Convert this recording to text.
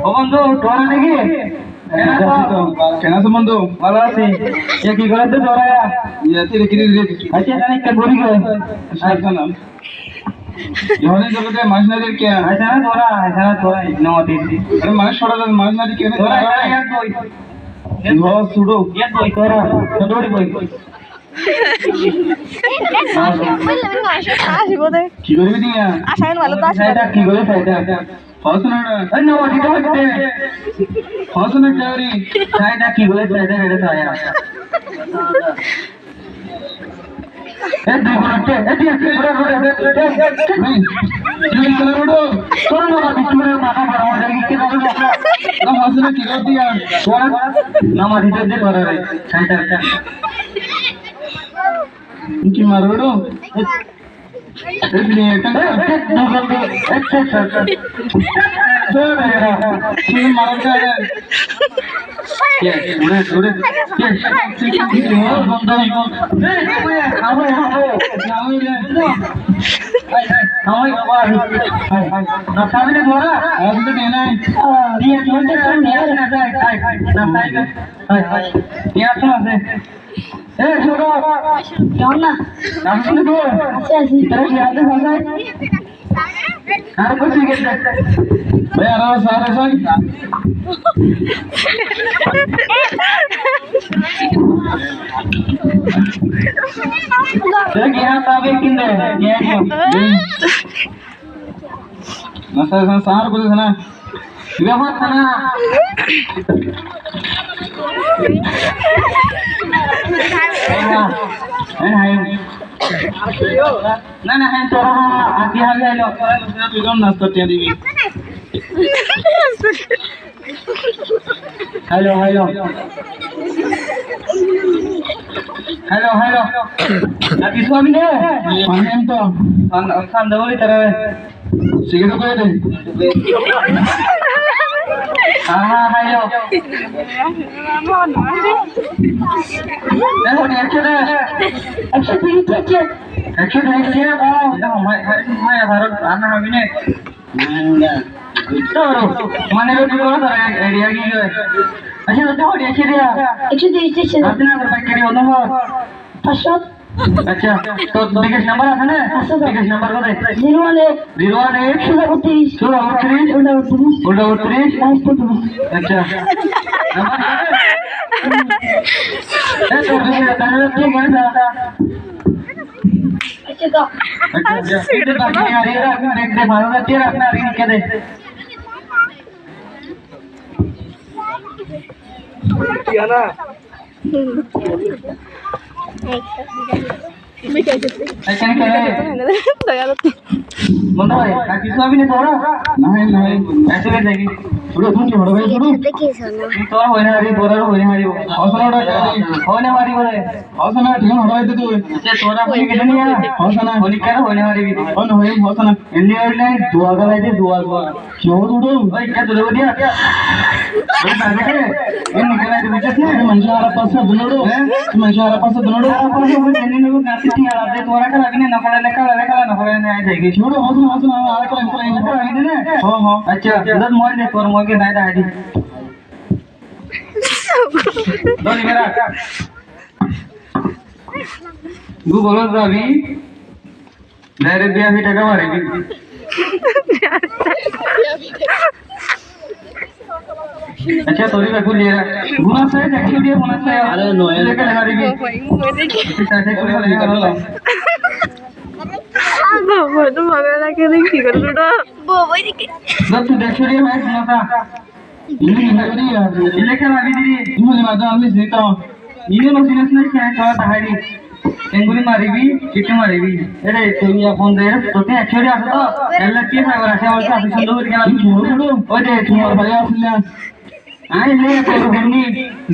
বন্ধু তোরা নাকি কেন আছো বন্ধু? ভালো আছি। কি করে তো তোরা আচ্ছা জানি কে বলি গে আচ্ছা না জহনে জগতে মাঝনাদের কে আচ্ছা না তোরা নতি আরে মানুষ ছড়া মাঝ নদী কে তোরা এক বই ও সুডো এক বই তোরা দৌড়ি বই কি করবি দিয়া আশা ভালো তো আসে এটা কি করে ফায়দা হসনা না নতি তো হতে হসনা চারি ফায়দা কি করে ফায়দা এটা আয়া এ দুই ঘন্টা এ দিয়ে नहीं चलो रोडो कौन होगा बिस्कुट माथा भरा हो जाएगी के बारे में ना हंसने की गलती है कौन ना मारी दे कर रहा है साइड का इनकी मारोडो इसलिए दो घंटे अच्छा तो मेरा तुम मार का है ये थोड़े ये बंदा ही को आओ हाय बाबा ना सामने द्वारा आज तो देना है ये छोटे से मेरा ना हाय ये तो है ए छोड़ो जाओ ना नाम सुन दो अच्छा इधर याद है भाई यार कुछ नहीं कहते मैं आराम सारे संग देख यहाँ ताबे किंदे ये मसा सार कुछ ना व्यवहार खाना ना ना है तो आती हाल है लो तू कौन नाश्ता क्या देवी हेलो हेलो हेलो हेलो अभी स्वामी ने माने तो खान दवाई तरह सिगरेट को दे हाँ हेलो देखो नहीं अच्छे ना अच्छे ठीक है अच्छे देखिए ना मैं भारत आना अभी ने तो माने लोग क्यों ना एरिया की अच्छा तो देखो अच्छे दिया अच्छे देखिए अपना अगर बाइक करी होना हो फर्स्ट अच्छा तो बिगेस्ट नंबर आता ना बिगेस्ट नंबर को दे 018 अच्छा ওরে তুমি বড় ভাই শুরু তো হইনা হারি তোরা হইনা হারি হসনাটা হইনা মারি বলে হসনা ঠিক হরাইতে তুই সে তোরা হই গেল নিয়া হসনা হলি কেন হইনা হারি হন হই হসনা এলি হইলাই দুয়া গলাইতে দুয়া দুয়া কেউ দুড়ো ভাই কে দুড়ো দিয়া ওই বাগে এ নিকলাই দে বিচে মানুষ আর পাশে দুড়ো মানুষ আর পাশে দুড়ো আর পাশে এনি নো গাছি টি আর দে তোরা কা লাগনে না পড়ে লেখা না পড়ে না যাই গেছি ওরে হসনা হসনা আর কই কই আগে দে हो हो अच्छा दद मोय दे तोर मोय के नाही दाडी दोनी मेरा गु बोलो रवि डायरेक्ट बिया भी टाका मारेगी अच्छा तोरी का कुल लेरा गुना से एक्चुअली गुना से अरे नो लेके लगा देगी चाचे को लेके चलो बाबा तो मगला के नहीं की कर बेटा बाबा जी जब तू एक्चुअली मैं सुना था ini hari ya ini kan lagi di ini ada amis nita ini masih nasi क्या कहा दाहरी एंगुली मारी भी कितने मारी भी अरे तुम या फोन दे तो ते एक्चुअली आता तो एल्ला की फाइबर आशा वाला ऑफिस में दूर के ना ओ दे तुम और भैया सुन ले आए ले तो घूमनी